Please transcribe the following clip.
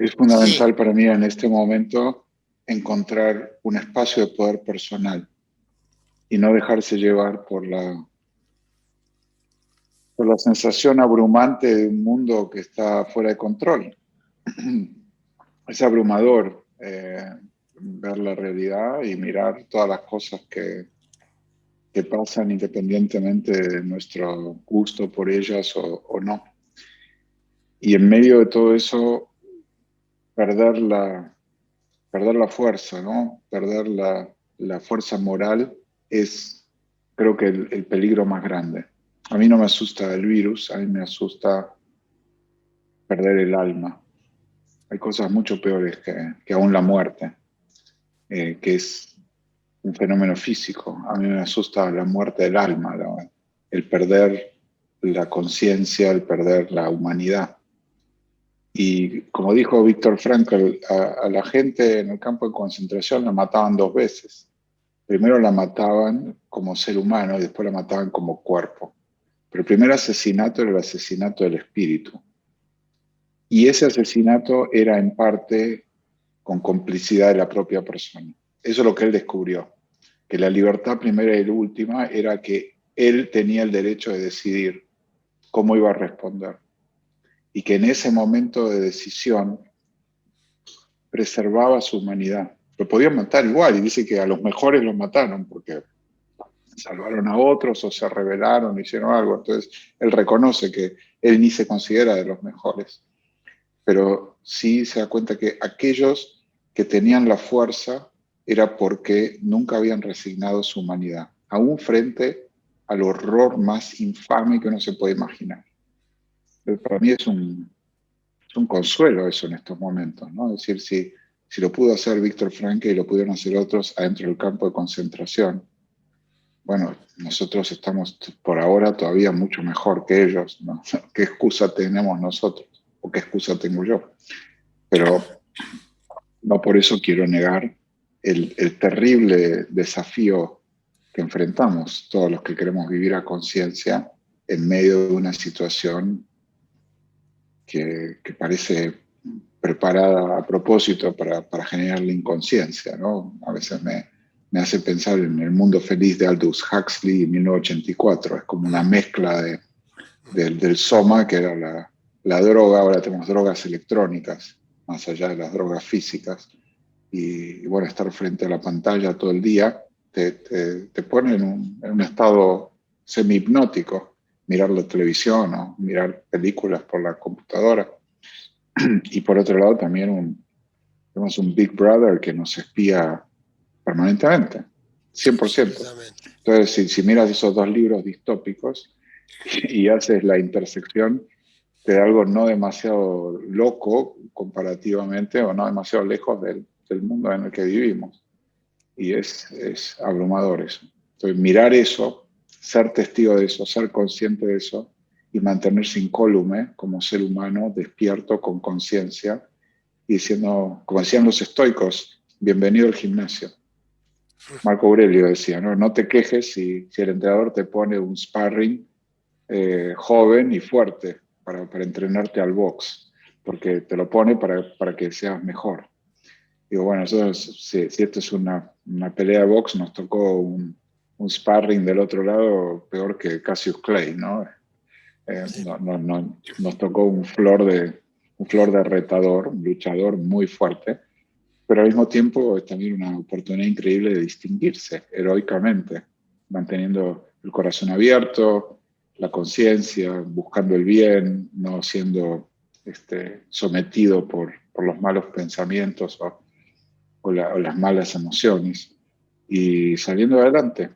Es Sí, fundamental para mí en este momento encontrar un espacio de poder personal y no dejarse llevar por la sensación abrumante de un mundo que está fuera de control. Es abrumador ver la realidad y mirar todas las cosas que pasan independientemente de nuestro gusto por ellas o no. Y en medio de todo eso, perder la, perder la fuerza, ¿no? Perder la fuerza moral es, creo que, el peligro más grande. A mí no me asusta el virus, a mí me asusta perder el alma. Hay cosas mucho peores que aún la muerte, que es un fenómeno físico. A mí me asusta la muerte del alma, el perder la conciencia, el perder la humanidad. Y como dijo Víctor Frankl, a la gente en el campo de concentración la mataban dos veces. Primero la mataban como ser humano y después la mataban como cuerpo. Pero el primer asesinato era el asesinato del espíritu. Y ese asesinato era en parte con complicidad de la propia persona. Eso es lo que él descubrió, que la libertad primera y última era que él tenía el derecho de decidir cómo iba a responder y que en ese momento de decisión preservaba su humanidad. Lo podían matar igual y dice que a los mejores los mataron porque salvaron a otros o se rebelaron, hicieron algo. Entonces él reconoce que él ni se considera de los mejores, pero sí se da cuenta que aquellos que tenían la fuerza era porque nunca habían resignado su humanidad, aún frente al horror más infame que uno se puede imaginar. Para mí es un consuelo eso en estos momentos, ¿no? Es decir, si lo pudo hacer Víctor Frankl y lo pudieron hacer otros adentro del campo de concentración, bueno, nosotros estamos por ahora todavía mucho mejor que ellos, ¿no? ¿Qué excusa tenemos nosotros? ¿O qué excusa tengo yo? Pero no por eso quiero negar el terrible desafío que enfrentamos todos los que queremos vivir a conciencia en medio de una situación que parece preparada a propósito para generar la inconsciencia, ¿no? A veces me hace pensar en El mundo feliz de Aldous Huxley en 1984. Es como una mezcla del soma, que era la droga. Ahora tenemos drogas electrónicas, más allá de las drogas físicas. Y bueno, estar frente a la pantalla todo el día te pone en un estado semi-hipnótico. Mirar la televisión o mirar películas por la computadora. Y por otro lado también tenemos un Big Brother que nos espía permanentemente, 100%. absolutamente. Entonces, si miras esos dos libros distópicos y haces la intersección de algo no demasiado loco comparativamente o no demasiado lejos del mundo en el que vivimos. Y es abrumador eso. Entonces, mirar eso, ser testigo de eso, ser consciente de eso y mantenerse incólume como ser humano, despierto, con conciencia, y diciendo, como decían los estoicos, bienvenido al gimnasio. Marco Aurelio decía, no, no te quejes si el entrenador te pone un sparring joven y fuerte para entrenarte al box, porque te lo pone para que seas mejor. Digo, bueno, nosotros, si esto es una pelea de box, nos tocó un sparring del otro lado peor que Cassius Clay, ¿no? Sí, Nos tocó un flor de retador, un luchador muy fuerte, pero al mismo tiempo es también una oportunidad increíble de distinguirse heroicamente, manteniendo el corazón abierto, la conciencia, buscando el bien, no siendo sometido por los malos pensamientos o las malas emociones y saliendo adelante.